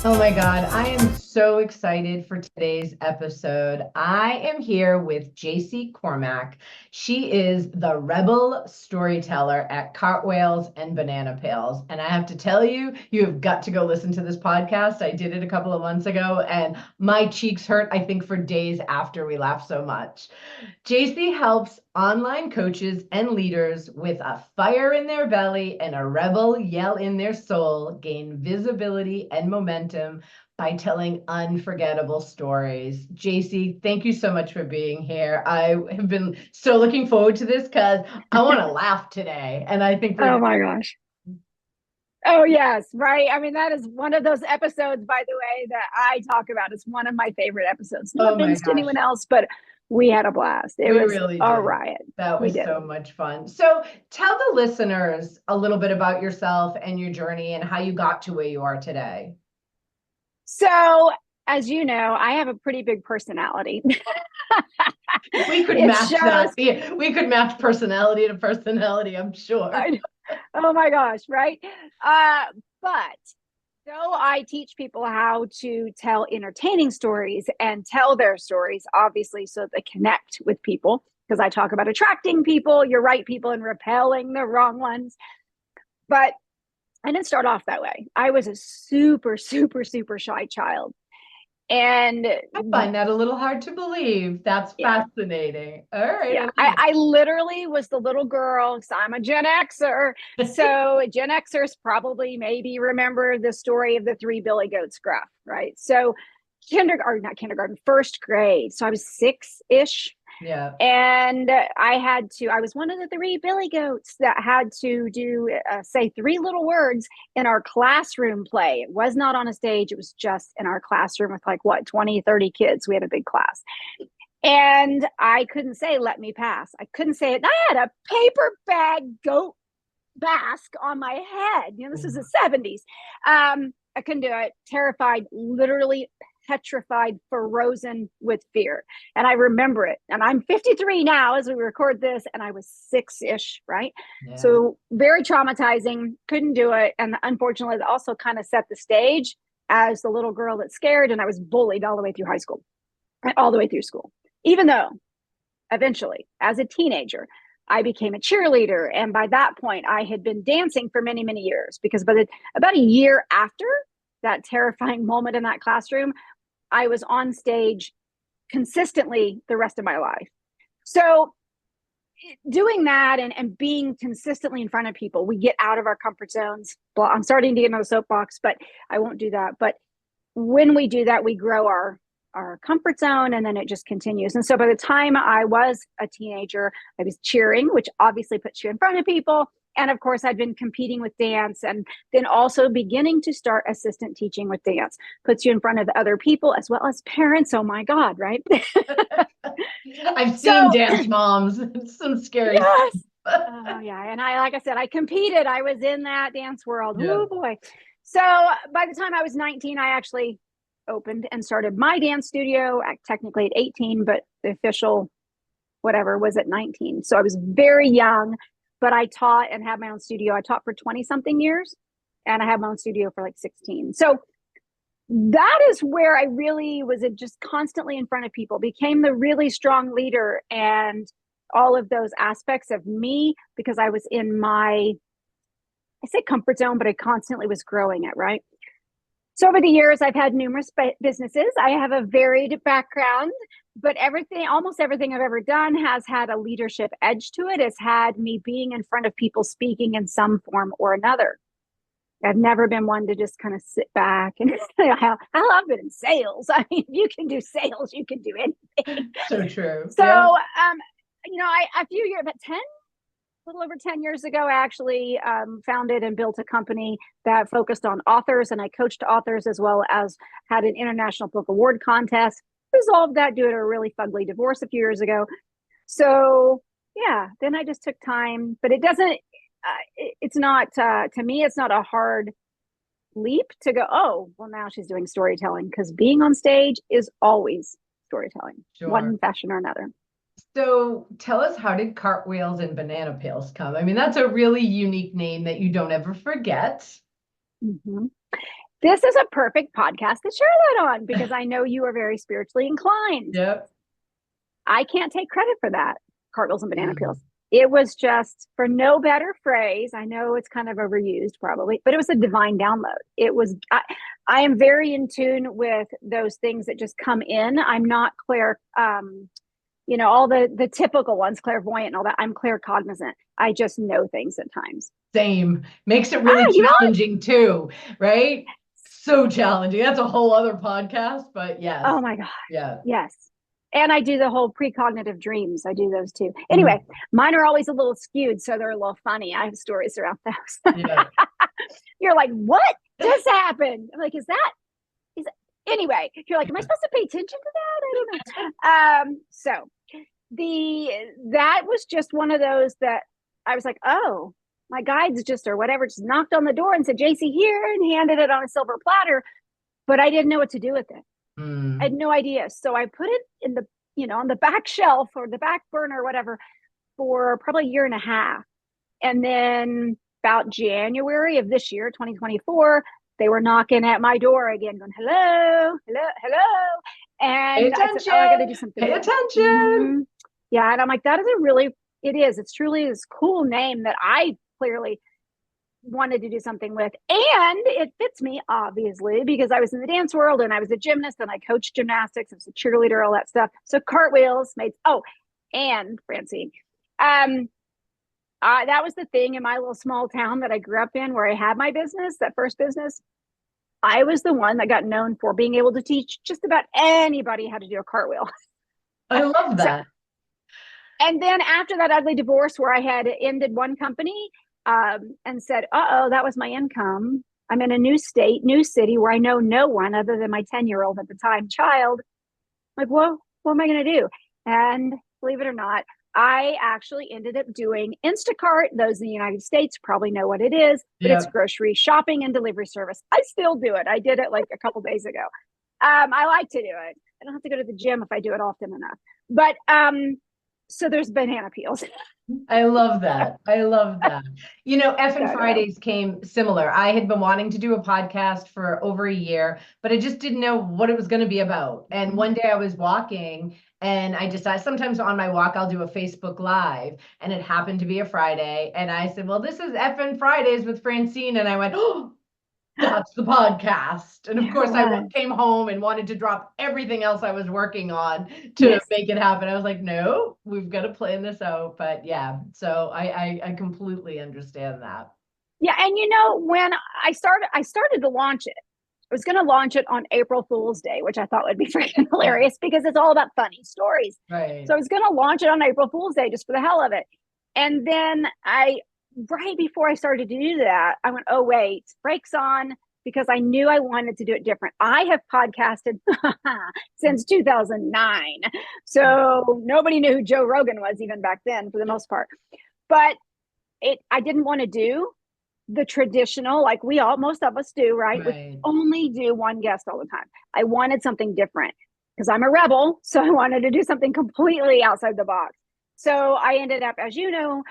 Oh my God, I am so excited for today's episode. I am here with JC Cormack. She is the rebel storyteller at Cartwheels and Banana Pails. And I have to tell you, you have got to go listen to this podcast. I did it a couple of months ago, and my cheeks hurt, I think, for days after we laughed so much. JC helps online coaches and leaders with a fire in their belly and a rebel yell in their soul gain visibility and momentum by telling unforgettable stories. JC, thank you so much for being here. I have been so looking forward to this because I want to laugh today, and I think we're Oh going my gosh. Oh yes, right. I mean, that is one of those episodes, by the way, that I talk about. It's one of my favorite episodes. to. No Oh my offense to gosh. anyone else, but we had a blast. It We was really a did. riot. That We was did. so much fun. So, tell the listeners a little bit about yourself and your journey and how you got to where you are today. So, as you know, I have a pretty big personality. We could It match that. shows. Yeah, we could match personality to personality, I'm sure. I, oh my gosh, right? Uh, but though I teach people how to tell entertaining stories and tell their stories, obviously, so they connect with people, because I talk about attracting people, your right people, and repelling the wrong ones. But I didn't start off that way. I was a super, super, super shy child. And I find that a little hard to believe. That's yeah, fascinating. All right, I yeah, love I literally was the little girl because I'm a Gen Xer. it. So Gen Xers probably maybe remember the story of the three Billy Goats graph, right? So kindergarten, not kindergarten, first grade. So I was six-ish. Yeah. And I was one of the three Billy Goats that had to do, say, three little words in our classroom play. It was not on a stage. It was just in our classroom with like, what, 20, 30 kids. We had a big class. And I couldn't say, let me pass. I couldn't say it. And I had a paper bag goat mask on my head. You know, this is the 70s. I couldn't do it. Terrified, literally petrified, frozen with fear. And I remember it. And I'm 53 now as we record this, and I was six-ish, right? Yeah. So very traumatizing. Couldn't do it. And unfortunately, it also kind of set the stage as the little girl that's scared. And I was bullied all the way through high school, all the way through school. Even though eventually, as a teenager, I became a cheerleader. And by that point, I had been dancing for many, many years because about a year after that terrifying moment in that classroom, I was on stage consistently the rest of my life. So, doing that and being consistently in front of people, we get out of our comfort zones. Well, I'm starting to get on the soapbox, but I won't do that. But when we do that, we grow our comfort zone, and then it just continues. And so by the time I was a teenager, I was cheering, which obviously puts you in front of people. And of course, I'd been competing with dance, and then also beginning to start assistant teaching with dance puts you in front of other people as well as parents. Oh my God, right? I've seen So, dance moms. It's some scary yes. stuff. Oh yeah, and like I said, I competed. I was in that dance world. Yeah. Oh boy. So by the time I was 19, I actually opened and started my dance studio. Technically at 18, but the official whatever was at 19. So I was very young, but I taught and had my own studio. I taught for 20 something years, and I had my own studio for like 16. So that is where I really was just constantly in front of people, became the really strong leader, and all of those aspects of me, because I was in my, I say comfort zone, but I constantly was growing it, right? So over the years, I've had numerous businesses. I have a varied background, but almost everything I've ever done has had a leadership edge to it. Has had me being in front of people speaking in some form or another. I've never been one to just kind of sit back and I've been in sales. I mean, you can do sales, you can do anything. So true. So, Yeah. a few years, about 10, a little over 10 years ago, I actually founded and built a company that focused on authors, and I coached authors as well as had an international book award contest. Resolved that due to a really fugly divorce a few years ago. So, yeah, then I just took time, but it doesn't, it's not, to me, it's not a hard leap to go, oh, well, now she's doing storytelling, because being on stage is always storytelling, Sure. one fashion or another. So tell us, how did cartwheels and banana peels come? I mean, that's a really unique name that you don't ever forget. Mm-hmm. This is a perfect podcast to share that on because I know you are very spiritually inclined. Yep. I can't take credit for that, cartwheels and banana peels. It was just, for no better phrase, I know it's kind of overused probably, but it was a divine download. It was, I am very in tune with those things that just come in. I'm not all the typical ones, clairvoyant and all that. I'm claircognizant. I just know things at times. Same. Makes it really challenging too, right? So challenging. That's a whole other podcast, but yes. Oh my God. Yeah. Yes. And I do the whole precognitive dreams. I do those too. Anyway, mine are always a little skewed, so they're a little funny. I have stories around those. Yeah. You're like, what just happened? I'm like, is that? Anyway, you're like, am I supposed to pay attention to that? I don't know. So that was just one of those that I was like, oh, my guides just knocked on the door and said, JC here, and handed it on a silver platter, but I didn't know what to do with it. I had no idea. So I put it in on the back shelf or the back burner or whatever for probably a year and a half. And then about January of this year, 2024, they were knocking at my door again, going, hello. And I said, oh, I got to do something. Pay attention. Yeah. And I'm like, it's truly this cool name that I clearly wanted to do something with, and it fits me obviously because I was in the dance world and I was a gymnast and I coached gymnastics, I was a cheerleader, all that stuff. So cartwheels made. And Francine, that was the thing in my little small town that I grew up in, where I had my business, that first business. I was the one that got known for being able to teach just about anybody how to do a cartwheel. I love that. And then after that ugly divorce where I had ended one company, and said, that was my income. I'm in a new state, new city where I know no one other than my 10-year-old at the time child. I'm like, well, what am I going to do? And believe it or not, I actually ended up doing Instacart. Those in the United States probably know what it is, but it's grocery shopping and delivery service. I still do it. I did it like a couple days ago. I like to do it. I don't have to go to the gym if I do it often enough. But so there's banana peels. I love that. Effin' Fridays came similar. I had been wanting to do a podcast for over a year, but I just didn't know what it was going to be about. And one day I was walking and I decided, sometimes on my walk, I'll do a Facebook Live, and it happened to be a Friday. And I said, well, this is Effin' Fridays with Francine. And I went, oh, that's the podcast. And of course, I came home and wanted to drop everything else I was working on to make it happen. I was like, no, we've got to plan this out. But yeah, so I completely understand that. Yeah. And when I started to launch it, I was going to launch it on April Fool's Day, which I thought would be freaking hilarious because it's all about funny stories. Right. So I was going to launch it on April Fool's Day just for the hell of it. And then right before I started to do that, I went, oh, wait, brakes on, because I knew I wanted to do it different. I have podcasted since 2009. So nobody knew who Joe Rogan was even back then for the most part. But I didn't want to do the traditional, like most of us do, right? We only do one guest all the time. I wanted something different because I'm a rebel. So I wanted to do something completely outside the box. So I ended up, as you know,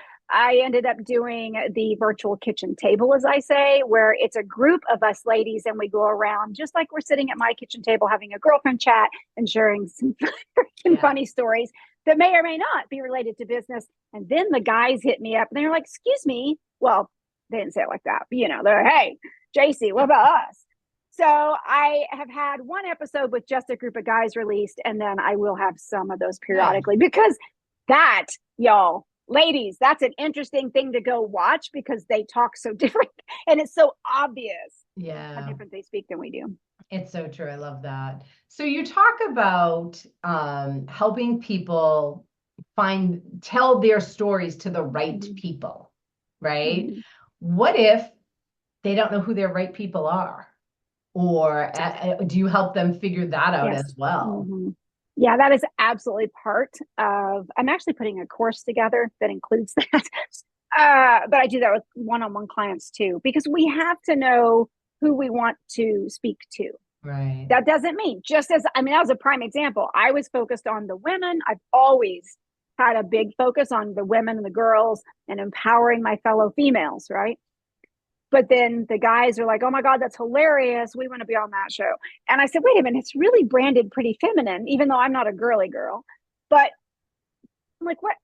doing the virtual kitchen table, as I say, where it's a group of us ladies and we go around just like we're sitting at my kitchen table having a girlfriend chat and sharing some funny stories that may or may not be related to business. And then the guys hit me up and they're like, excuse me. Well, they didn't say it like that, but they're like, hey, JC, what about us? So I have had one episode with just a group of guys released, and then I will have some of those periodically because that, y'all, ladies, that's an interesting thing to go watch because they talk so different and it's so obvious how different they speak than we do. It's so true. I love that. So you talk about helping people tell their stories to the right people, right? Mm-hmm. What if they don't know who their right people are? Or do you help them figure that out as well? Mm-hmm. Yeah, that is absolutely part of, I'm actually putting a course together that includes that. But I do that with one-on-one clients too, because we have to know who we want to speak to. Right. That doesn't mean that was a prime example. I was focused on the women. I've always had a big focus on the women and the girls and empowering my fellow females, right? But then the guys are like, oh my God, that's hilarious. We want to be on that show. And I said, wait a minute, it's really branded pretty feminine, even though I'm not a girly girl. But I'm like, what?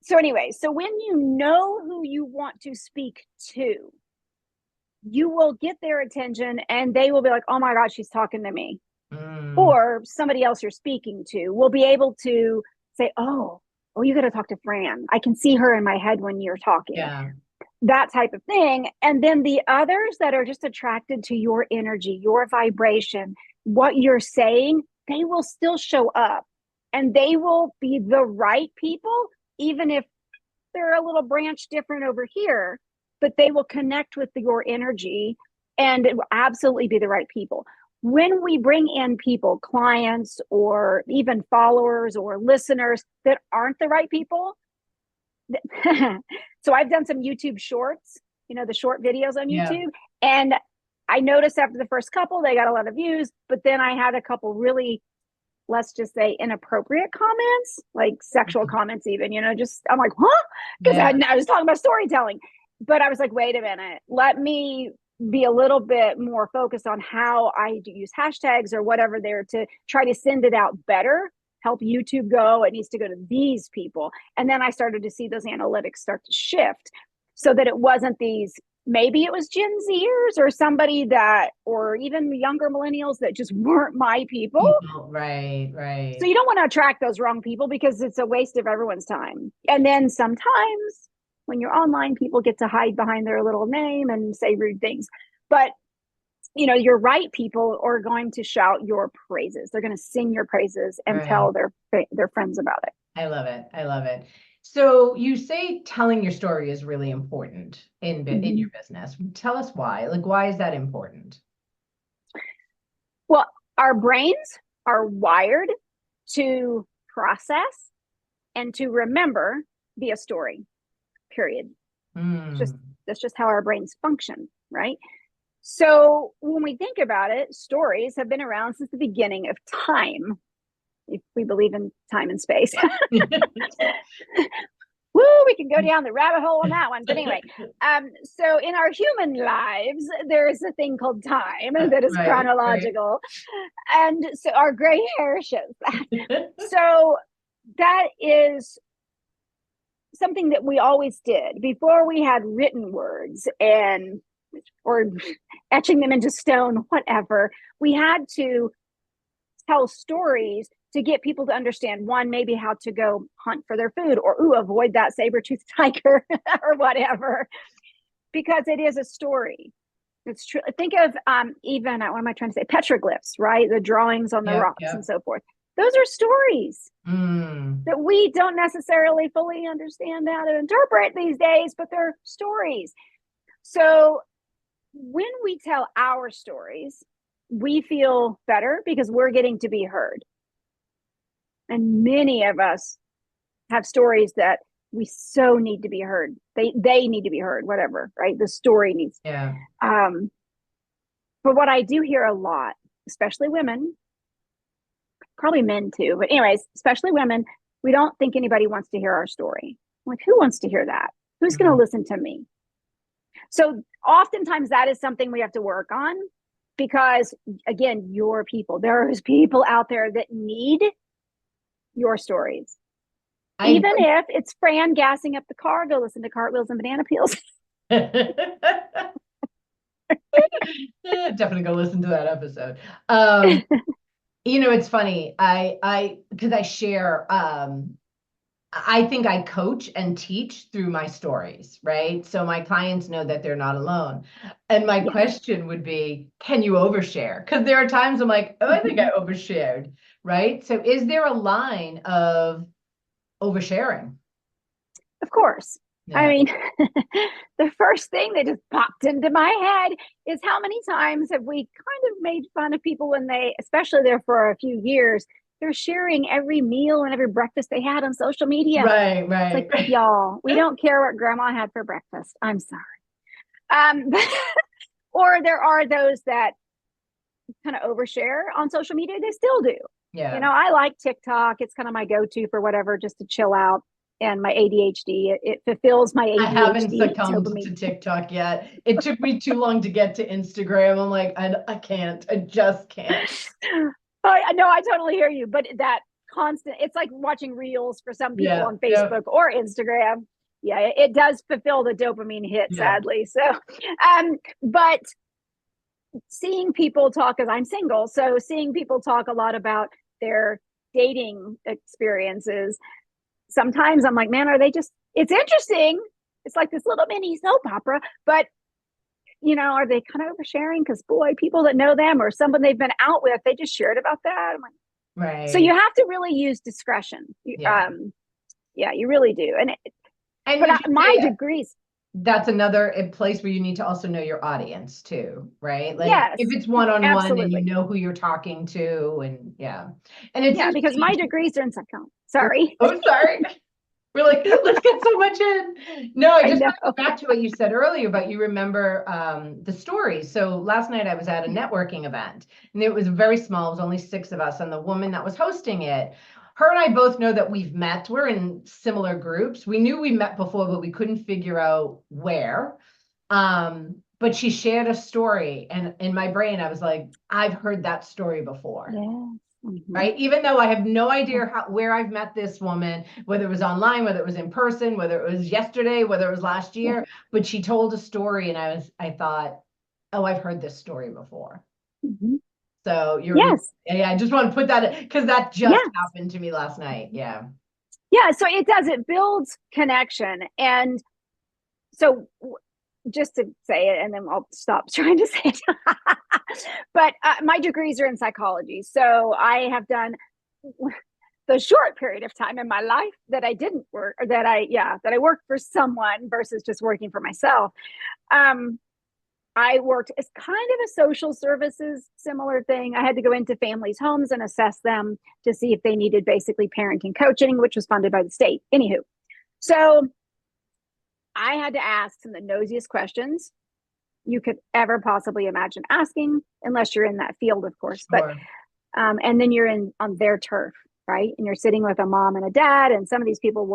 So anyway, so when you know who you want to speak to, you will get their attention and they will be like, oh my God, she's talking to me. Or somebody else you're speaking to will be able to say, oh, you got to talk to Fran. I can see her in my head when you're talking. Yeah. That type of thing. And then the others that are just attracted to your energy, your vibration, what you're saying, they will still show up and they will be the right people, even if they're a little branch different over here, but they will connect with your energy and it will absolutely be the right people. When we bring in people, clients, or even followers or listeners that aren't the right people, so I've done some YouTube shorts, the short videos on YouTube. And I noticed after the first couple, they got a lot of views, but then I had a couple really, let's just say, inappropriate comments, like sexual comments even, just, I'm like, huh? Because I was talking about storytelling. But I was like, wait a minute, let me be a little bit more focused on how I use hashtags or whatever there to try to send it out better, help YouTube go. It needs to go to these people. And then I started to see those analytics start to shift so that it wasn't these, maybe it was Gen Zers or somebody that, or even younger millennials that just weren't my people. Right, right. So you don't want to attract those wrong people because it's a waste of everyone's time. And then sometimes when you're online, people get to hide behind their little name and say rude things. But your right people are going to shout your praises. They're going to sing your praises and tell their friends about it. I love it. I love it. So you say telling your story is really important in your business. Tell us why. Like, why is that important? Well, our brains are wired to process and to remember via story, period. That's just how our brains function, right? So when we think about it, stories have been around since the beginning of time, if we believe in time and space. Woo, we can go down the rabbit hole on that one. But anyway, so in our human lives, there is a thing called time that is chronological. Right. And so our gray hair shows that. So that is something that we always did before we had written words or etching them into stone, whatever. We had to tell stories to get people to understand, one, maybe how to go hunt for their food, or avoid that saber-toothed tiger or whatever, because it is a story. It's true. Think of even, what am I trying to say? Petroglyphs, right? The drawings on the rocks and so forth. Those are stories that we don't necessarily fully understand how to interpret these days, but they're stories. So when we tell our stories, we feel better because we're getting to be heard. And many of us have stories that we so need to be heard. They need to be heard, whatever, right? The story needs. Yeah. But what I do hear a lot, especially women, probably men too, but anyways, especially women, we don't think anybody wants to hear our story. I'm like, who wants to hear that? Who's going to listen to me? So oftentimes that is something we have to work on because, again, your people, there's people out there that need your stories. Even if it's Fran gassing up the car, go listen to Cartwheels and Banana Peels. Definitely go listen to that episode. It's funny. Because I share, I think I coach and teach through my stories, right? So my clients know that they're not alone. And my question would be, can you overshare? Because there are times I'm like, oh, I think I overshared, right? So is there a line of oversharing? Of course. Yeah. I mean, the first thing that just popped into my head is how many times have we kind of made fun of people when they, especially there for a few years, they're sharing every meal and every breakfast they had on social media. Right. It's like, y'all, we don't care what grandma had for breakfast. I'm sorry. Or there are those that kind of overshare on social media. They still do. Yeah. I like TikTok. It's kind of my go-to for whatever, just to chill out. and my ADHD. It fulfills my I haven't ADHD succumbed to dopamine. TikTok yet. It took me too long to get to Instagram. I'm like, I can't. I just can't. I know, I totally hear you, but that constant, it's like watching reels for some people Yeah. on Yeah. Facebook or Instagram. Yeah, it does fulfill the dopamine hit, Yeah. sadly. So, but seeing people talk, because I'm single, so seeing people talk a lot about their dating experiences, sometimes I'm like, man, are they just, it's interesting. It's like this little mini soap opera, but are they kind of oversharing? Because boy, people that know them or someone they've been out with, they just shared about that. I'm like, so Right. you have to really use discretion. Yeah. Yeah, you really do. And But would you my say degrees, that's another place where you need to also know your audience too, right? Like if yes, it's one-on-one and you absolutely. know who you're talking to, and yeah. And it's Yeah, because my interesting. degrees are in psychology. Sorry. Oh, sorry. We're like, let's get so much in. No, I I just know. want to go back to what you said earlier about you remember the stories. So last night I was at a networking event and it was very small. It was only 6 of us. And the woman that was hosting it, her and I both know that we've met. We're in similar groups. We knew we met before, but we couldn't figure out where. But she shared a story. And in my brain, I was like, I've heard that story before. Yeah. Mm-hmm. Right? Even though I have no idea where I've met this woman, whether it was online, whether it was in person, whether it was yesterday, whether it was last Yeah. year, but she told a story and I thought, oh, I've heard this story before. Mm-hmm. So Yes. yeah, I just want to put that because that just Yes. happened to me last night. Yeah. Yeah. So it does, it builds connection. And so just to say it, and then I'll stop trying to say it. But my degrees are in psychology. So I have done the short period of time in my life that I didn't work, or that I worked for someone versus just working for myself. Um, I worked as kind of a social services similar thing. I had to go into families' homes and assess them to see if they needed basically parenting coaching, which was funded by the state. Anywho, so I had to ask some of the nosiest questions you could ever possibly imagine asking, unless you're in that field, of course. But Sure. and then you're in on their turf, right? And you're sitting with a mom and a dad, and some of these people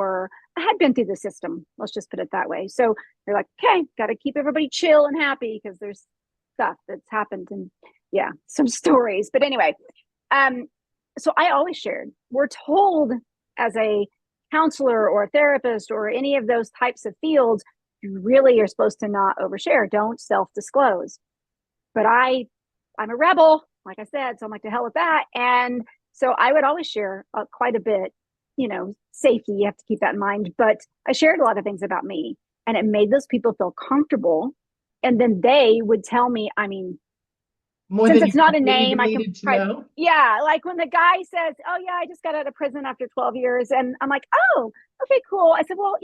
had been through the system. Let's just put it that way. So you're like, okay, got to keep everybody chill and happy because there's stuff that's happened, and yeah, some stories. But anyway, so I always shared. We're told as a counselor or a therapist or any of those types of fields, you really are supposed to not overshare. Don't self-disclose. But I'm a rebel, like I said, so I'm like, to hell with that. And so I would always share quite a bit, safety, you have to keep that in mind. But I shared a lot of things about me, and it made those people feel comfortable. And then they would tell me, I mean, More since than it's you not a even name, I can needed to probably, know. yeah, like when the guy says, oh, yeah, I just got out of prison after 12 years. And I'm like, oh, okay, cool. I said, well,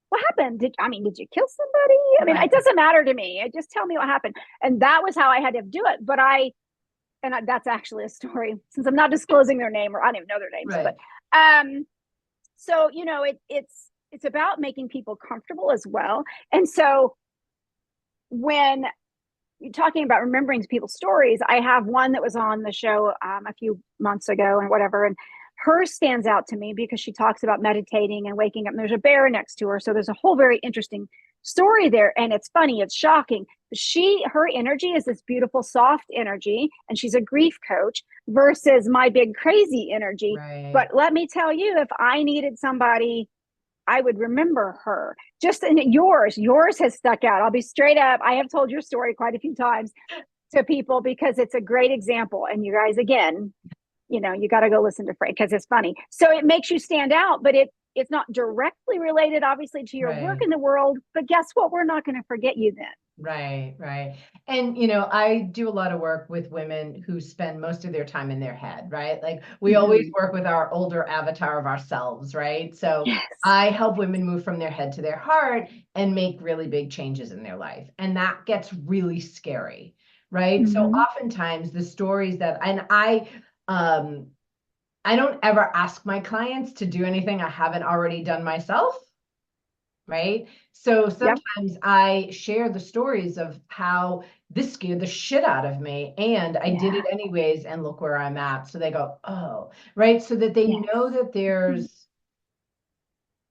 what happened? Did you kill somebody? I mean, it Right. doesn't matter to me. Just tell me what happened. And that was how I had to do it. But that's actually a story, since I'm not disclosing their name, or I don't even know their names. Right. But so it's about making people comfortable as well. And so when you're talking about remembering people's stories, I have one that was on the show a few months ago and whatever, and hers stands out to me because she talks about meditating and waking up, and there's a bear next to her, so there's a whole very interesting story there. And it's funny, it's shocking. Her energy is this beautiful soft energy, and she's a grief coach, versus my big crazy energy. Right. But let me tell you, if I needed somebody, I would remember her. Just in yours has stuck out. I'll be straight up, I have told your story quite a few times to people because it's a great example. And you guys, again, you got to go listen to Frank because it's funny. So it makes you stand out, but it's not directly related, obviously, to your work Right. in the world. But guess what? We're not going to forget you then. Right, right. And I do a lot of work with women who spend most of their time in their head, right? Like we always work with our older avatar of ourselves, right? So Yes. I help women move from their head to their heart and make really big changes in their life. And that gets really scary, right? So oftentimes the stories and I don't ever ask my clients to do anything I haven't already done myself. Right. So Yep. sometimes I share the stories of how this scared the shit out of me and I did it anyways. And look where I'm at. So they go, oh, right. So that they Yes. know that there's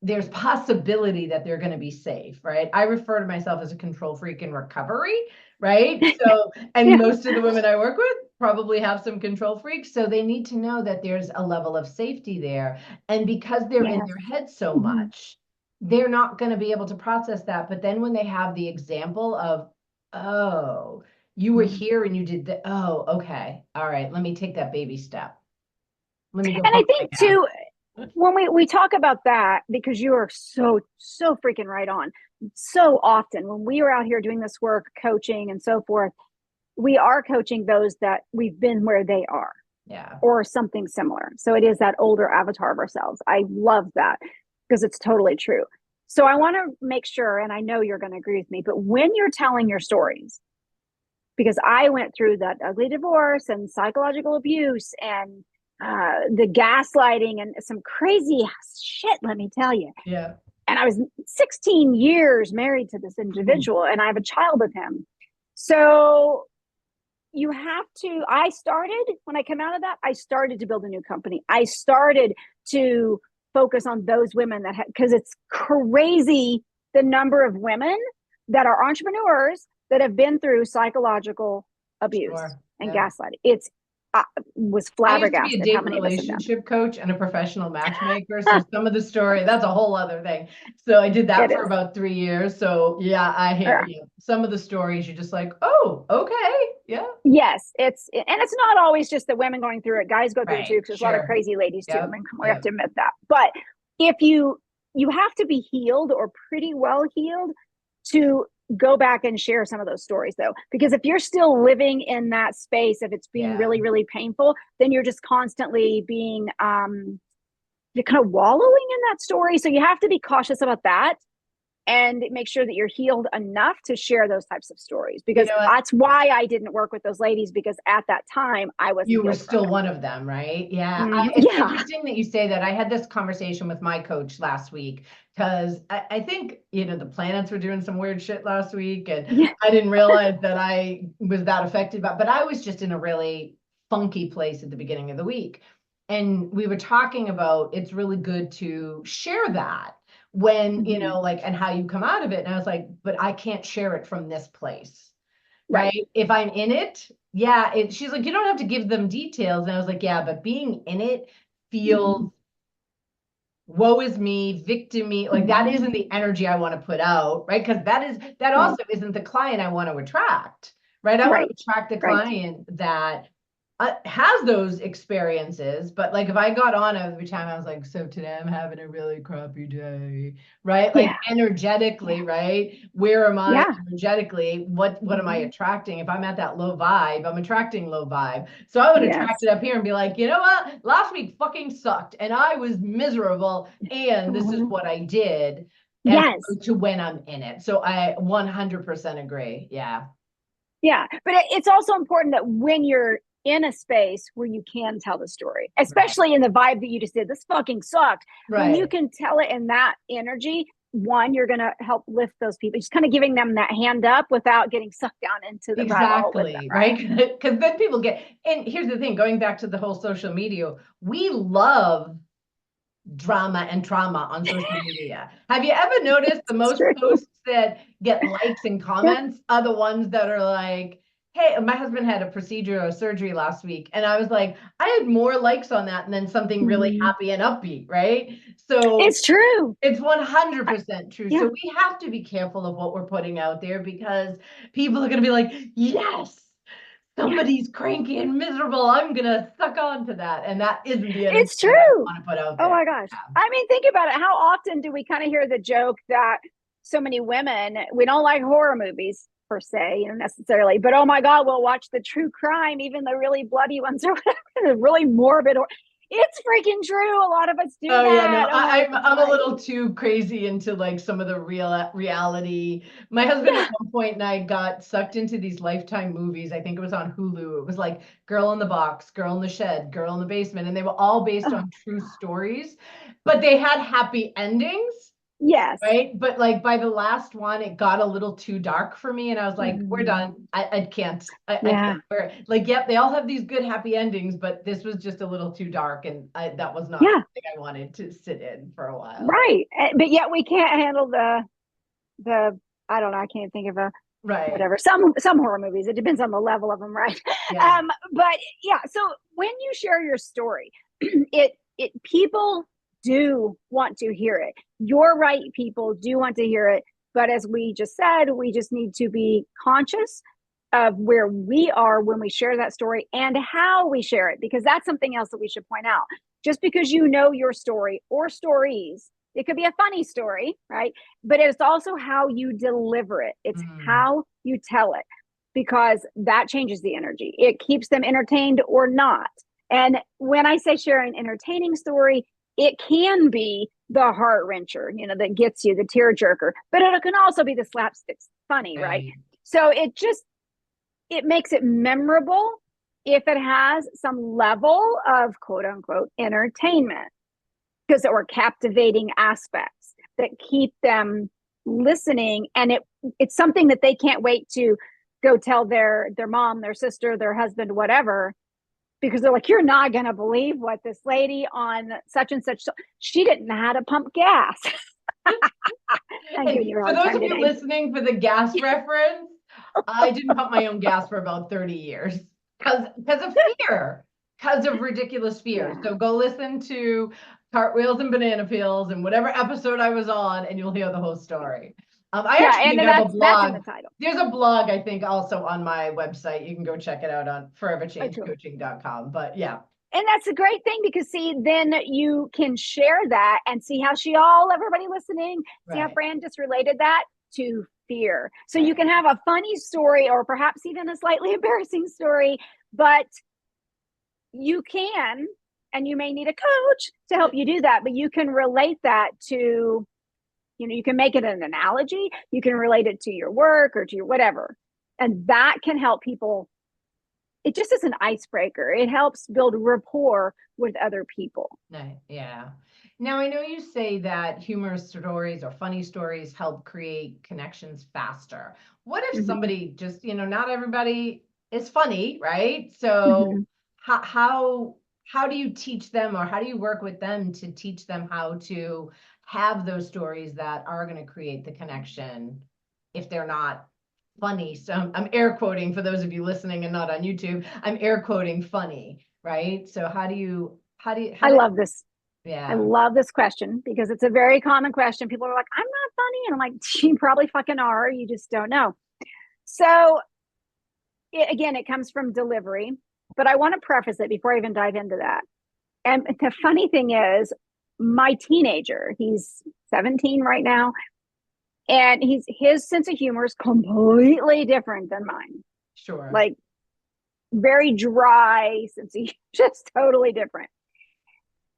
there's possibility that they're going to be safe, right? I refer to myself as a control freak in recovery, right? So, and Yeah. most of the women I work with probably have some control freaks. So they need to know that there's a level of safety there. And because they're in Yes. their head so Mhm. much, they're not going to be able to process that. But then when they have the example of, oh, you were here and you did the, oh, okay. All right. Let me take that baby step. Let me go And I pump my think gas. too, when we talk about that, because you are so freaking right on. So often when we are out here doing this work, coaching and so forth, we are coaching those that we've been where they are Yeah. or something similar. So it is that older avatar of ourselves. I love that because it's totally true. So I want to make sure, and I know you're going to agree with me, but when you're telling your stories, because I went through that ugly divorce and psychological abuse and the gaslighting and some crazy shit, let me tell you. Yeah. And I was 16 years married to this Mhm. individual and I have a child with him. So you have to, I started, when I came out of that, I started to build a new company. I started to focus on those women that had, because it's crazy the number of women that are entrepreneurs that have been through psychological abuse Sure. and Yeah. gaslighting. It's, I was I used to be a flabbergasted how date and many of us have done. relationship coach and a professional matchmaker. So some of the story, that's a whole other thing. So I did that It for is. about 3 years. So yeah, I hear Yeah. you. Some of the stories you're just like, oh, okay. Yeah. Yes, and it's not always just the women going through it. Guys go through it too, Right. because there's a lot of Sure. crazy ladies too. I Yep. mean, we have Yep. to admit that. But if you have to be healed or pretty well healed to go back and share some of those stories though, because if you're still living in that space, if it's being Yeah. really really painful, then you're just constantly being you're kind of wallowing in that story. So you have to be cautious about that and make sure that you're healed enough to share those types of stories, You because know what? that's why I didn't work with those ladies, because at that time I wasn't You were healed from still it. one of them, right? Yeah. It's Yeah. interesting that you say that. I had this conversation with my coach last week because I think, the planets were doing some weird shit last week and Yeah. I didn't realize that I was that affected by, but I was just in a really funky place at the beginning of the week. And we were talking about it's really good to share that when, Mm-hmm. like, and how you come out of it. And I was like, but I can't share it from this place. Right. Right? If I'm in it, yeah, she's like, you don't have to give them details. And I was like, yeah, but being in it Mm-hmm. feels woe is me, victim me. Like that Mm-hmm. isn't the energy I want to put out, right? Because that Right. also isn't the client I want to attract, right? I want Right. to attract the Right. client that has those experiences, but like if I got on every time I was like, so today I'm having a really crappy day, right? Like Yeah. energetically, Yeah. right? Where am I Yeah. energetically? What am I Mm-hmm. attracting? If I'm at that low vibe, I'm attracting low vibe. So I would attract Yes. it up here and be like, you know what? Last week fucking sucked and I was miserable and this is Mhm. what I did as Yes. opposed to when I'm in it. So I 100% agree. Yeah. Yeah. But it's also important that when you're in a space where you can tell the story, Right. especially in the vibe that you just did, this fucking sucked. When you Right. can tell it in that energy, one, you're going to help lift those people, just kind of giving them that hand up without getting sucked down into the rabbit hole with them, Exactly, right? right? Because then people get, and here's the thing, going back to the whole social media, we love drama and trauma on social media. Have you ever noticed the It's most true. posts that get likes and Yeah. comments are the ones that are like, hey, my husband had a procedure or surgery last week. And I was like, I had more likes on that than something really Mm-hmm. happy and upbeat, right? So It's true. it's 100% true. Yeah. So we have to be careful of what we're putting out there because people are going to be like, yes, Yeah. somebody's cranky and miserable. I'm going to suck on to that. And that isn't the energy It's that I true. want to put out Oh there. my gosh. Yeah. I mean, think about it. How often do we kind of hear the joke that so many women, we don't like horror movies per se, necessarily, but oh my God, we'll watch the true crime, even the really bloody ones or whatever, the really morbid. Or it's freaking true. A lot of us do Oh yeah, no, that. Oh my, I'm a like, little too crazy into like some of the reality. My husband at yeah. one point and I got sucked into these Lifetime movies. I think it was on Hulu. It was like Girl in the Box, Girl in the Shed, Girl in the Basement, and they were all based Oh, on true stories, but they had happy endings. Yes. right? But like by the last one, it got a little too dark for me, and I was like, we're done. I can't. I Yeah. can't. We're like, yep, they all have these good happy endings, but this was just a little too dark, and that was not Yeah. something I wanted to sit in for a while. Right. But yet we can't handle the I don't know, I can't think of a Right. whatever. Some horror movies, it depends on the level of them, right? Yeah. But yeah, so when you share your story, it people do want to hear it. You're right, people do want to hear it. But as we just said, we just need to be conscious of where we are when we share that story and how we share it, because that's something else that we should point out. Just because you know your story or stories, it could be a funny story, right? But it's also how you deliver it. It's how you tell it, because that changes the energy. It keeps them entertained or not. And when I say share an entertaining story, it can be the heart wrencher, that gets you, the tear jerker, but it can also be the slapstick funny, right? So it makes it memorable if it has some level of quote unquote entertainment, because or captivating aspects that keep them listening, and it's something that they can't wait to go tell their mom, their sister, their husband, whatever, because they're like, you're not going to believe what this lady on such and such, she didn't know how to pump gas. I'm giving you a For hard those time of you today. listening for the gas reference, I didn't pump my own gas for about 30 years because of fear, because of ridiculous fear. Yeah. So go listen to Cartwheels and Banana Peels and whatever episode I was on, and you'll hear the whole story. I Yeah, actually and think I have a that's in blog. the title. There's a blog, I think, also on my website. You can go check it out on foreverchangecoaching.com. But yeah. And that's a great thing, because see, then you can share that and see how everybody listening, see how Fran just related that to fear. So you can have a funny story or perhaps even a slightly embarrassing story, but you can, and you may need a coach to help you do that, but you can relate that to, you can make it an analogy, you can relate it to your work or to your whatever. And that can help people. It just is an icebreaker. It helps build rapport with other people. Yeah. Now, I know you say that humorous stories or funny stories help create connections faster. What if somebody just, not everybody is funny, right? So how do you teach them, or how do you work with them to teach them how to have those stories that are going to create the connection if they're not funny? So I'm air quoting for those of you listening and not on YouTube. I'm air quoting funny, right? So I love this. Yeah. I love this question, because it's a very common question. People are like, I'm not funny. And I'm like, you probably fucking are. You just don't know. So again, it comes from delivery, but I want to preface it before I even dive into that. And the funny thing is, my teenager, he's 17 right now, and his sense of humor is completely different than mine. Sure. Like very dry sense of, just totally different.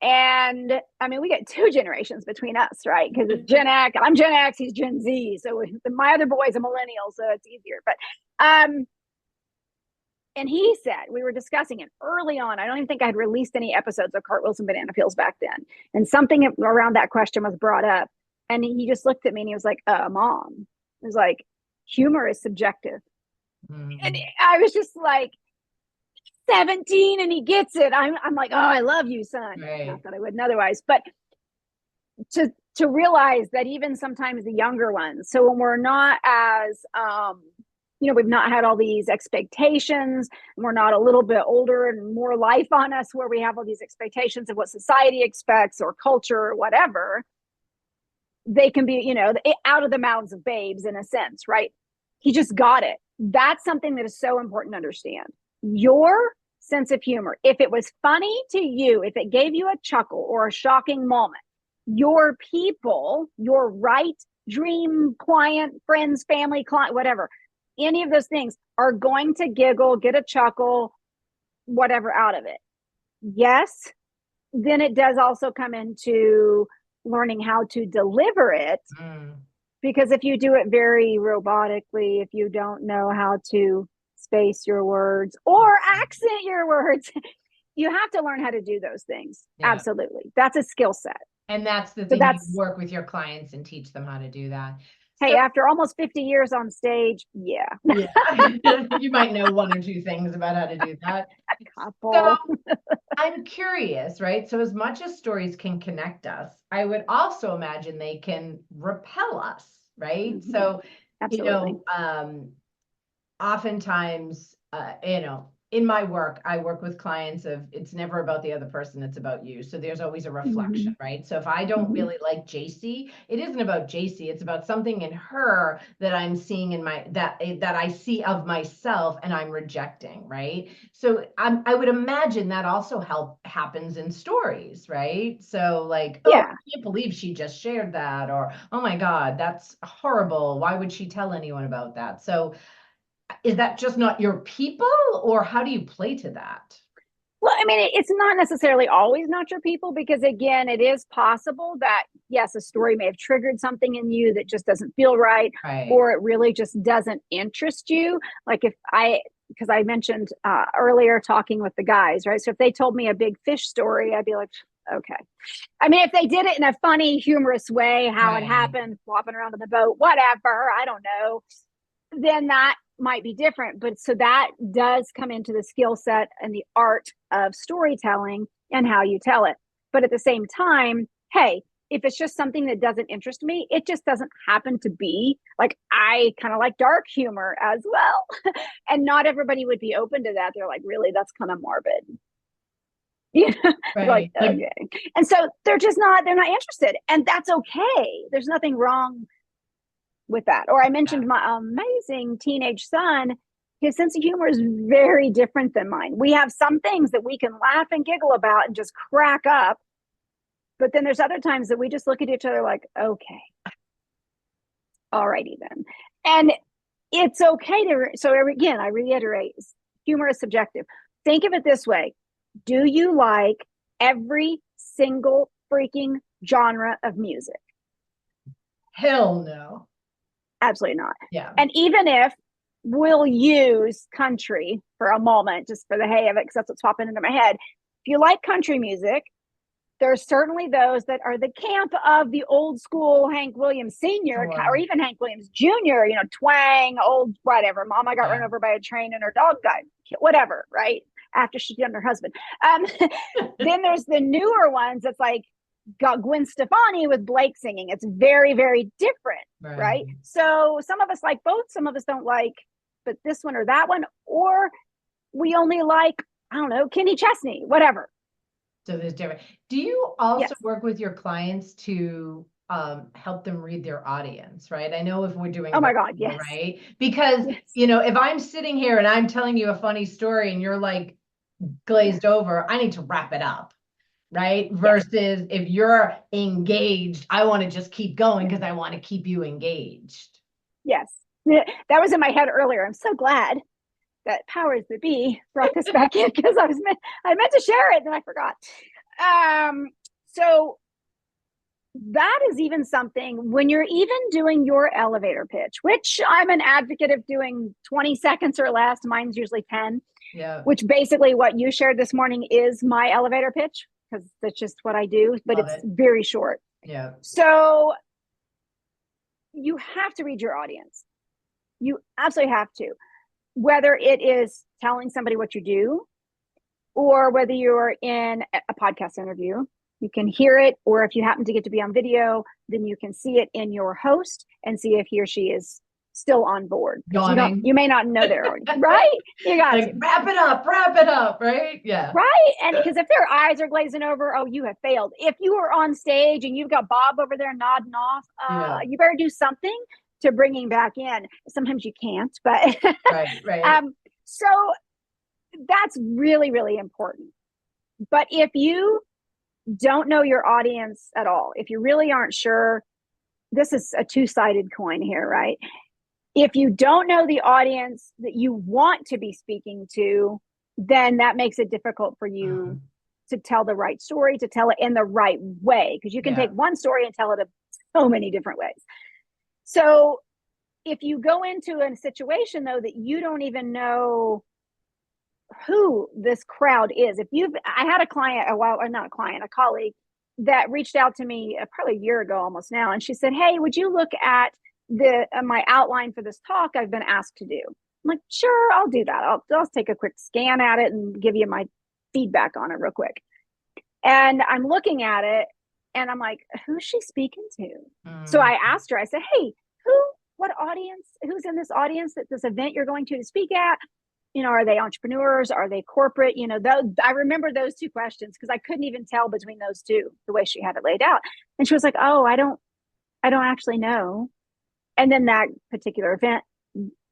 And I mean, we get 2 generations between us, right? Because it's Gen X, I'm Gen X, he's Gen Z. So my other boy's a millennial, so it's easier. But and he said, we were discussing it early on. I don't even think I had released any episodes of Cartwheels and Banana Peels back then. And something around that question was brought up. And he just looked at me and he was like, Mom. He was like, humor is subjective. And I was just like, 17 and he gets it. I'm like, oh, I love you, son. Not that I wouldn't otherwise, but to realize that even sometimes the younger ones, so when we're not as we've not had all these expectations, and we're not a little bit older and more life on us, where we have all these expectations of what society expects or culture or whatever, they can be, out of the mouths of babes in a sense, right? He just got it. That's something that is so important to understand. Your sense of humor, if it was funny to you, if it gave you a chuckle or a shocking moment, your people, your right dream client, friends, family, client, whatever, any of those things are going to giggle, get a chuckle, whatever out of it. Yes, then it does also come into learning how to deliver it. Because if you do it very robotically, if you don't know how to space your words or accent your words, you have to learn how to do those things. Absolutely. That's a skill set. And that's the So thing, you work with your clients and teach them how to do that. Hey, after almost 50 years on stage, yeah. You might know one or two things about how to do that. A couple. So I'm curious, right? So as much as stories can connect us, I would also imagine they can repel us, right? Mm-hmm. So, Absolutely. Oftentimes, in my work, I work with clients of it's never about the other person, it's about you. So there's always a reflection, right? So if I don't really like JC, it isn't about JC, it's about something in her that I'm seeing in that I see of myself and I'm rejecting, right? So I would imagine that also happens in stories, right? So like, oh, I can't believe she just shared that, or oh my God, that's horrible. Why would she tell anyone about that? So is that just not your people, or how do you play to that? Well, I mean, it's not necessarily always not your people, because again, it is possible that, yes, a story may have triggered something in you that just doesn't feel right, or it really just doesn't interest you. Like because I mentioned earlier talking with the guys, right? So if they told me a big fish story, I'd be like, okay. I mean, if they did it in a funny, humorous way, how it happened, flopping around in the boat, whatever, I don't know, then that might be different. But so that does come into the skill set and the art of storytelling and how you tell it. But at the same time, hey, if it's just something that doesn't interest me, it just doesn't happen to be like, I kind of like dark humor as well. And not everybody would be open to that. They're like, really, that's kind of morbid. Like, okay. And so they're not interested. And that's okay. There's nothing wrong with that. Or I mentioned my amazing teenage son. His sense of humor is very different than mine. We have some things that we can laugh and giggle about and just crack up. But then there's other times that we just look at each other like, okay, alrighty then. And it's okay so again, I reiterate, humor is subjective. Think of it this way. Do you like every single freaking genre of music? Hell no. Absolutely not. Yeah. And even if we'll use country for a moment, just for the hay of it, because that's what's popping into my head. If you like country music, there are certainly those that are the camp of the old school Hank Williams Sr. or even Hank Williams Jr., twang, old, whatever. Mama got run over by a train and her dog died, whatever, right? After she killed her husband. Then there's the newer ones that's like, got Gwen Stefani with Blake singing. It's very, very different, right? So some of us like both, some of us don't like, but this one or that one, or we only like, I don't know, Kenny Chesney, whatever. So there's different. Do you also work with your clients to help them read their audience, right? I know if we're doing, oh my God, yes, right? Because if I'm sitting here and I'm telling you a funny story and you're like glazed over, I need to wrap it up. Right? Versus if you're engaged, I want to just keep going because I want to keep you engaged. Yes. That was in my head earlier. I'm so glad that powers that be brought this back in, because I meant to share it and I forgot. So that is even something when you're even doing your elevator pitch, which I'm an advocate of doing 20 seconds or less. Mine's usually 10. Yeah. Which basically what you shared this morning is my elevator pitch, because that's just what I do, but it's very short. Yeah. So you have to read your audience. You absolutely have to, whether it is telling somebody what you do, or whether you're in a podcast interview, you can hear it, or if you happen to get to be on video, then you can see it in your host and see if he or she is still on board. You may not know they're already, right? You got to wrap it up, right? Yeah. Right. And because if their eyes are glazing over, oh, you have failed. If you are on stage and you've got Bob over there nodding off, you better do something to bring him back in. Sometimes you can't, but right. So that's really, really important. But if you don't know your audience at all, if you really aren't sure, this is a two-sided coin here, right? If you don't know the audience that you want to be speaking to, then that makes it difficult for you to tell the right story, to tell it in the right way, because you can take one story and tell it so many different ways. So if you go into a situation, though, that you don't even know who this crowd is. I had a client a colleague that reached out to me probably a year ago almost now. And she said, hey, would you look at my outline for this talk I've been asked to do? I'm like, sure, I'll do that. I'll take a quick scan at it and give you my feedback on it real quick. And I'm looking at it and I'm like, who's she speaking to? So I asked her, I said, hey, what audience, who's in this audience at this event you're going to speak at? You know, are they entrepreneurs? Are they corporate? You know, I remember those two questions because I couldn't even tell between those two, the way she had it laid out. And she was like, oh, I don't actually know. And then that particular event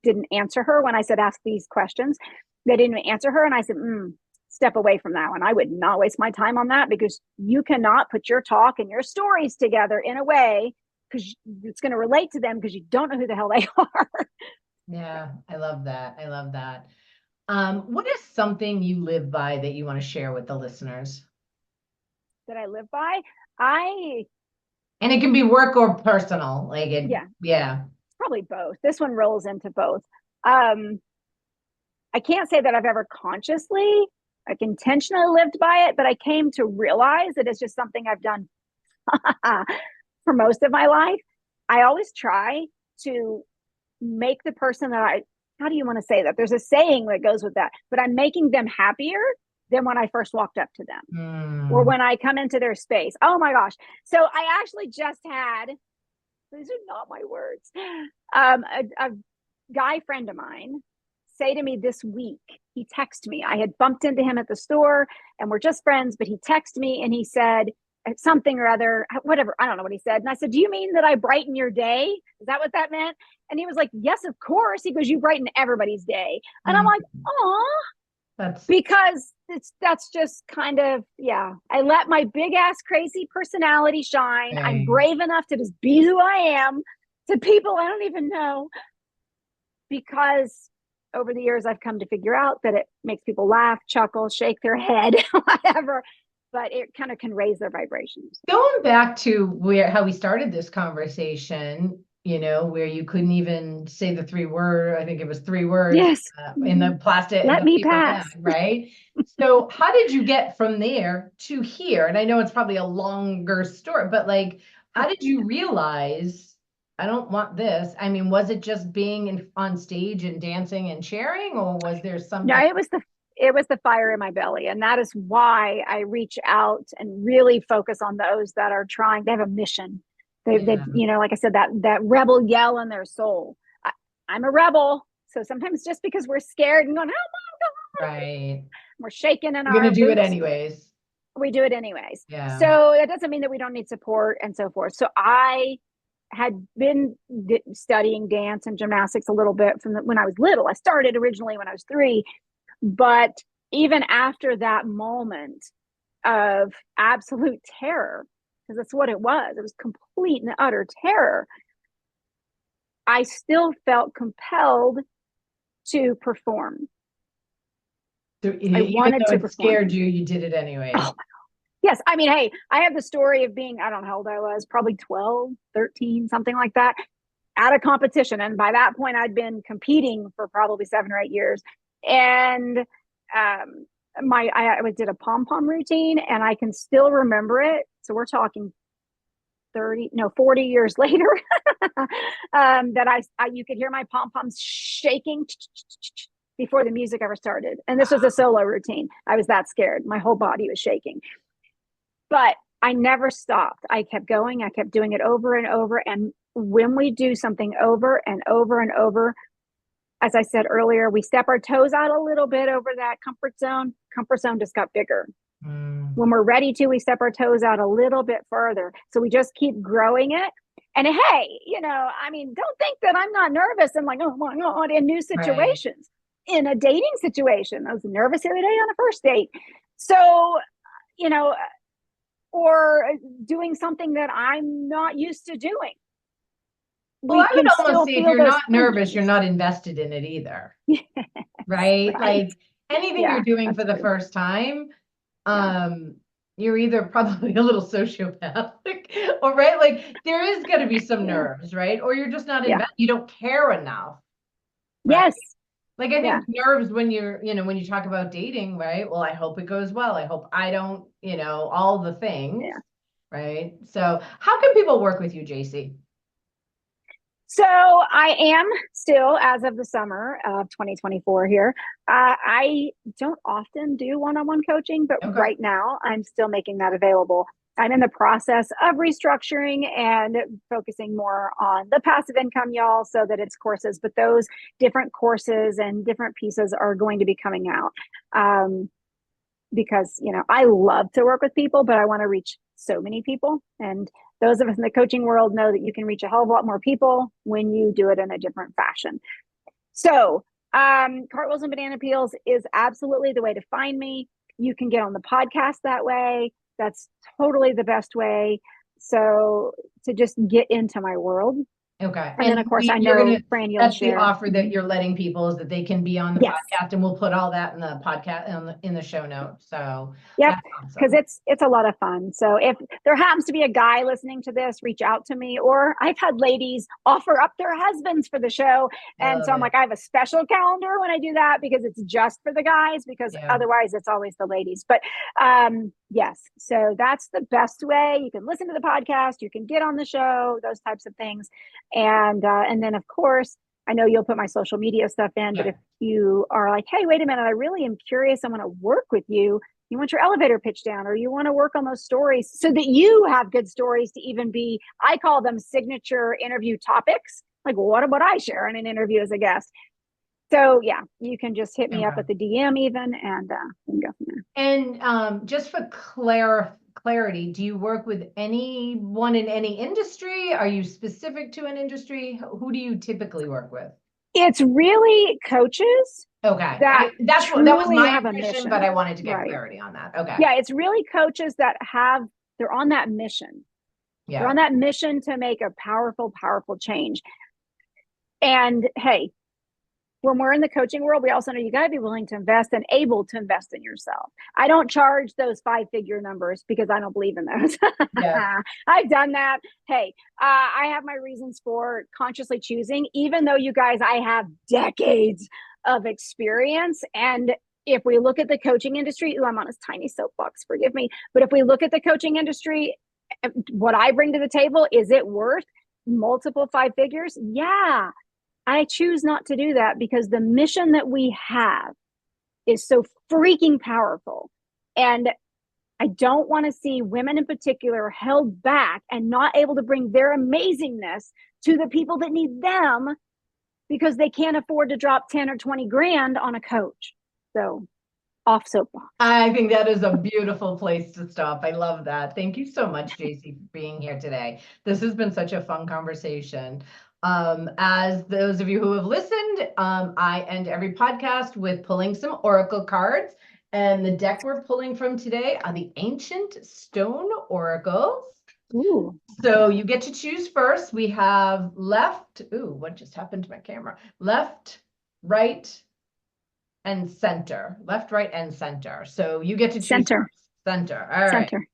didn't answer her when I said, ask these questions. They didn't answer her. And I said, step away from that one. I would not waste my time on that because you cannot put your talk and your stories together in a way because it's going to relate to them because you don't know who the hell they are. Yeah, I love that. I love that. What is something you live by that you want to share with the listeners? That I live by? And it can be work or personal. Like it, yeah. Probably both. This one rolls into both. I can't say that I've ever consciously, like intentionally lived by it, but I came to realize that it's just something I've done for most of my life. I always try to make the person that how do you want to say that? There's a saying that goes with that, but I'm making them happier than when I first walked up to them or when I come into their space. Oh my gosh. So I actually just had, these are not my words, a guy friend of mine say to me this week, he texted me. I had bumped into him at the store and we're just friends, but he texted me and he said something or other, whatever. I don't know what he said. And I said, do you mean that I brighten your day? Is that what that meant? And he was like, yes, of course. He goes, you brighten everybody's day. And I'm like, aw, because that's just kind of, I let my big ass crazy personality shine. Right. I'm brave enough to just be who I am to people I don't even know, because over the years I've come to figure out that it makes people laugh, chuckle, shake their head, whatever, but it kind of can raise their vibrations. Going back to how we started this conversation, you know, where you couldn't even say the 3 words, I think it was 3 words, yes, in the plastic, let me pass, bag, right? So how did you get from there to here? And I know it's probably a longer story, but like, how did you realize I don't want this? I mean, was it just being on stage and dancing and sharing, or was there something? No, it was the fire in my belly. And that is why I reach out and really focus on those that are trying. They have a mission. They you know, like I said, that rebel yell in their soul. I'm a rebel. So sometimes just because we're scared and going, oh my God, right, we're shaking in our boots. We're going to do it anyways. We do it anyways. Yeah. So that doesn't mean that we don't need support and so forth. So I had been studying dance and gymnastics a little bit from when I was little. I started originally when I was 3, but even after that moment of absolute terror, because that's what it was complete and utter terror, I still felt compelled to perform. So I wanted to perform. Scared you, you did it anyway. Oh, yes. I mean, hey, I have the story of being, I don't know how old I was, probably 12, 13, something like that, at a competition. And by that point, I'd been competing for probably 7 or 8 years. And I did a pom-pom routine and I can still remember it. So we're talking 40 years later, that you could hear my pom-poms shaking before the music ever started. And this was a solo routine. I was that scared. My whole body was shaking. But I never stopped. I kept going. I kept doing it over and over. And when we do something over and over and over, as I said earlier, we step our toes out a little bit over that comfort zone. Comfort zone just got bigger. When we're ready to, we step our toes out a little bit further. So we just keep growing it. And hey, you know, I mean, don't think that I'm not nervous and like, oh my God, in new situations. Right. In a dating situation, I was nervous the other day on a first date. So, you know, or doing something that I'm not used to doing. Well, I would almost say if you're not nervous, you're not invested in it either. Yes, right? Like anything you're doing for the first time, you're either probably a little sociopathic or right. Like there is going to be some nerves, right? Or you're just not invested. You don't care enough. Right? Yes. Like I think nerves when you're, you know, when you talk about dating, right? Well, I hope it goes well. I hope I don't, you know, all the things. Yeah. right? So how can people work with you, JC? So I am still, as of the summer of 2024 here, I don't often do one-on-one coaching, but Okay. right now I'm still making that available. I'm in the process of restructuring and focusing more on the passive income, y'all, so that it's courses, but those different courses and different pieces are going to be coming out. Because, I love to work with people, but I want to reach so many people. And those of us in the coaching world know that you can reach a hell of a lot more people when you do it in a different fashion. So, Cartwheels and Banana Peels is absolutely the way to find me. You can get on the podcast that way. That's totally the best way. So, to just get into my world. Okay. And then, of course, I you're know, gonna, Fran, you'll that's the share. offer that you're letting people, is that they can be on the Yes. podcast, and we'll put all that in the podcast in the show notes. So Yep. that's Because awesome. it's a lot of fun. So if there happens to be a guy listening to this, reach out to me. Or I've had ladies offer up their husbands for the show. I And love so I'm it. like, I have a special calendar when I do that, because it's just for the guys, because Yeah. otherwise it's always the ladies. But yes, so that's the best way. You can listen to the podcast, you can get on the show, those types of things. And then of course, I know you'll put my social media stuff in, but Yeah. if you are like, hey, wait a minute, I really am curious, I want to work with you. You want your elevator pitch down, or you want to work on those stories so that you have good stories to even be, I call them signature interview topics. Like, what about I share in an interview as a guest? So yeah, you can just hit me up Okay. at the DM even, and we can go from there. And just for clarity, do you work with anyone in any industry? Are you specific to an industry? Who do you typically work with? It's really coaches Okay. that That was truly my have a impression, but mission. I wanted to get Right. clarity on that. Okay. Yeah, it's really coaches that they're on that mission. They're Yeah. on that mission to make a powerful, powerful change. And hey, when we're in the coaching world, we also know you got to be willing to invest and able to invest in yourself. I don't charge those 5-figure numbers because I don't believe in those. Yeah. I've done that. Hey, I have my reasons for consciously choosing, even though you guys, I have decades of experience. And if we look at the coaching industry, I'm on a tiny soapbox, forgive me. But if we look at the coaching industry, what I bring to the table, is it worth multiple 5 figures? Yeah. I choose not to do that because the mission that we have is so freaking powerful. And I don't want to see women in particular held back and not able to bring their amazingness to the people that need them because they can't afford to drop 10 or 20 grand on a coach. So off soapbox. I think that is a beautiful place to stop. I love that. Thank you so much, JC, for being here today. This has been such a fun conversation. As those of you who have listened, I end every podcast with pulling some oracle cards. And the deck we're pulling from today are the Ancient Stone Oracles. Ooh. So you get to choose first. We have left. Ooh, what just happened to my camera? Left, right, and center. Left, right, and center. So you get to choose Center. first. Center. All right. Center.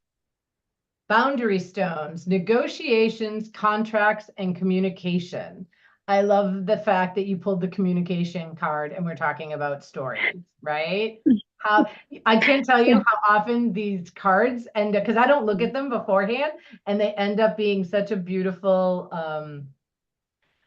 Boundary stones, negotiations, contracts, and communication. I love the fact that you pulled the communication card and we're talking about stories, right? How I can't tell you how often these cards end up, because I don't look at them beforehand, and they end up being such a beautiful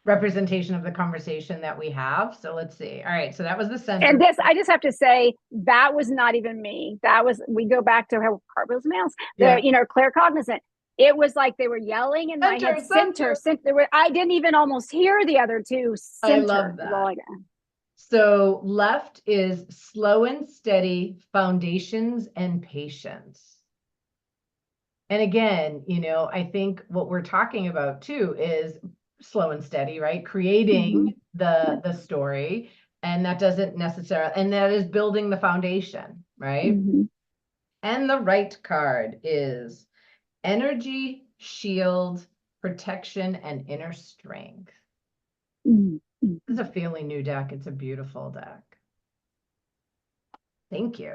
representation of the conversation that we have. So let's see. All right. So that was the center. And this, I just have to say, that was not even me. That was, we go back to how Cartwheels Males, Yeah. Claire Cognizant. It was like they were yelling in my head, center. I didn't even almost hear the other two. Center. I love that. So left is slow and steady, foundations and patience. And again, I think what we're talking about too is slow and steady, right? Creating the story. And that doesn't necessarily, and that is building the foundation, right? And the right card is energy, shield, protection, and inner strength. This is a fairly new deck. It's a beautiful deck. Thank you.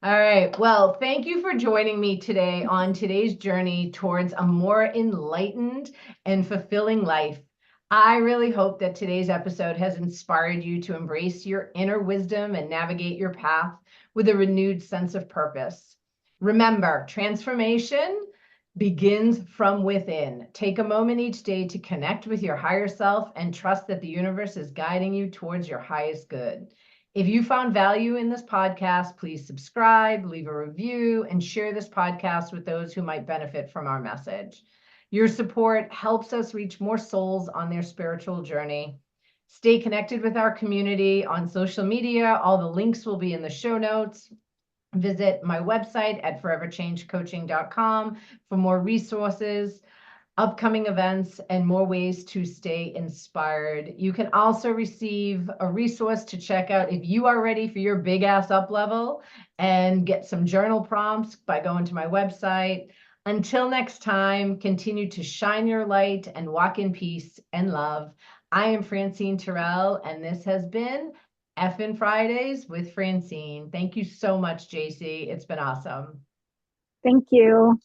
All right. Well, thank you for joining me today on today's journey towards a more enlightened and fulfilling life. I really hope that today's episode has inspired you to embrace your inner wisdom and navigate your path with a renewed sense of purpose. Remember, transformation begins from within. Take a moment each day to connect with your higher self and trust that the universe is guiding you towards your highest good. If you found value in this podcast, please subscribe, leave a review, and share this podcast with those who might benefit from our message. Your support helps us reach more souls on their spiritual journey. Stay connected with our community on social media. All the links will be in the show notes. Visit my website at foreverchangecoaching.com for more resources, upcoming events, and more ways to stay inspired. You can also receive a resource to check out if you are ready for your big ass up level and get some journal prompts by going to my website. Until next time, continue to shine your light and walk in peace and love. I am Francine Tirrell, and this has been Effin' Fridays with Francine. Thank you so much, JC. It's been awesome. Thank you.